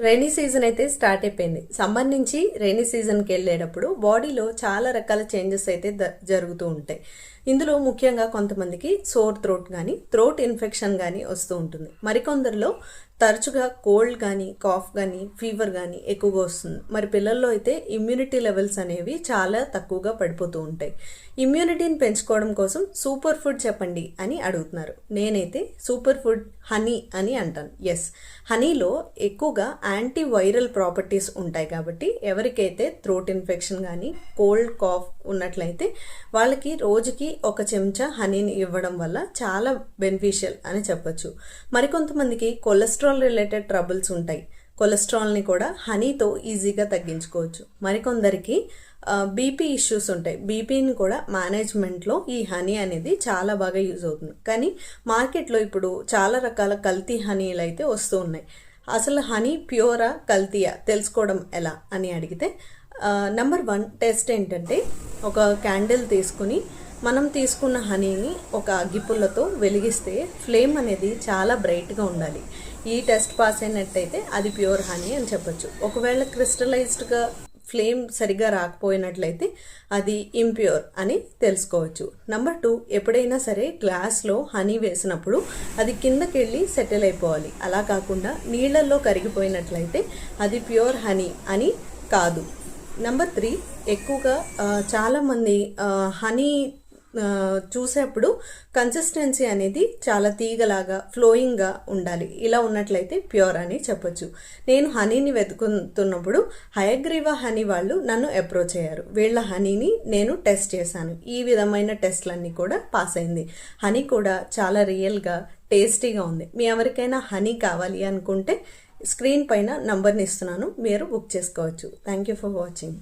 Rainy season అయితే start అయిపోయింది. Summer నుంచి రైనీ సీజన్కి వెళ్ళేటప్పుడు బాడీలో చాలా రకాల చేంజెస్ అయితే జరుగుతూ ఉంటాయి. ఇందులో ముఖ్యంగా కొంతమందికి సోర్ థ్రోట్ కానీ థ్రోట్ ఇన్ఫెక్షన్ కానీ వస్తూ ఉంటుంది. మరికొందరిలో తరచుగా కోల్డ్ కానీ కాఫ్ కానీ ఫీవర్ కానీ ఎక్కువగా వస్తుంది. మరి పిల్లల్లో అయితే ఇమ్యూనిటీ లెవెల్స్ అనేవి చాలా తక్కువగా పడిపోతూ ఉంటాయి. ఇమ్యూనిటీని పెంచుకోవడం కోసం సూపర్ ఫుడ్ చెప్పండి అని అడుగుతున్నారు. నేనైతే సూపర్ ఫుడ్ హనీ అని అంటాను. ఎస్, హనీలో ఎక్కువగా యాంటీ వైరల్ ప్రాపర్టీస్ ఉంటాయి కాబట్టి ఎవరికైతే థ్రోట్ ఇన్ఫెక్షన్ కానీ కోల్డ్ కాఫ్ ఉన్నట్లయితే వాళ్ళకి రోజుకి ఒక చెంచా హనీని ఇవ్వడం వల్ల చాలా బెనిఫిషియల్ అని చెప్పొచ్చు. మరికొంతమందికి కొలెస్ట్రాల్ రిలేటెడ్ ట్రబుల్స్ ఉంటాయి. కొలెస్ట్రాల్ని కూడా హనీతో ఈజీగా తగ్గించుకోవచ్చు. మరికొందరికి బీపీ ఇష్యూస్ ఉంటాయి. బీపీని కూడా మేనేజ్మెంట్లో ఈ హనీ అనేది చాలా బాగా యూజ్ అవుతుంది. కానీ మార్కెట్లో ఇప్పుడు చాలా రకాల కల్తీ హనీలు అయితే వస్తూ ఉన్నాయి. అసలు హనీ ప్యూరా కల్తీయా తెలుసుకోవడం ఎలా అని అడిగితే నెంబర్ 1 టెస్ట్ ఏంటంటే ఒక క్యాండిల్ తీసుకుని మనం తీసుకున్న హనీని ఒక అగ్గిపుల్లతో వెలిగిస్తే ఫ్లేమ్ అనేది చాలా బ్రైట్గా ఉండాలి. ఈ టెస్ట్ పాస్ అయినట్టయితే అది ప్యూర్ హనీ అని చెప్పొచ్చు. ఒకవేళ క్రిస్టలైజ్డ్గా ఫ్లేమ్ సరిగా రాకపోయినట్లయితే అది ఇంప్యూర్ అని తెలుసుకోవచ్చు. నెంబర్ 2, ఎప్పుడైనా సరే గ్లాస్లో హనీ వేసినప్పుడు అది కిందకి వెళ్ళి సెటిల్ అయిపోవాలి. అలా కాకుండా నీళ్ళల్లో కరిగిపోయినట్లయితే అది ప్యూర్ హనీ అని కాదు. నెంబర్ 3, ఎక్కువగా చాలామంది హనీ చూసేప్పుడు కన్సిస్టెన్సీ అనేది చాలా తీగలాగా ఫ్లోయింగ్గా ఉండాలి. ఇలా ఉన్నట్లయితే ప్యూర్ అని చెప్పొచ్చు. నేను హనీని వెతుకుతున్నప్పుడు హయగ్రీవా హనీ వాళ్ళు నన్ను అప్రోచ్ అయ్యారు. వీళ్ళ హనీని నేను టెస్ట్ చేశాను. ఈ విధమైన టెస్ట్లన్నీ కూడా పాస్ అయింది. హనీ కూడా చాలా రియల్గా టేస్టీగా ఉంది. మీ ఎవరికైనా హనీ కావాలి అనుకుంటే స్క్రీన్ పైన నంబర్ని ఇస్తున్నాను, మీరు బుక్ చేసుకోవచ్చు. Thank you for watching.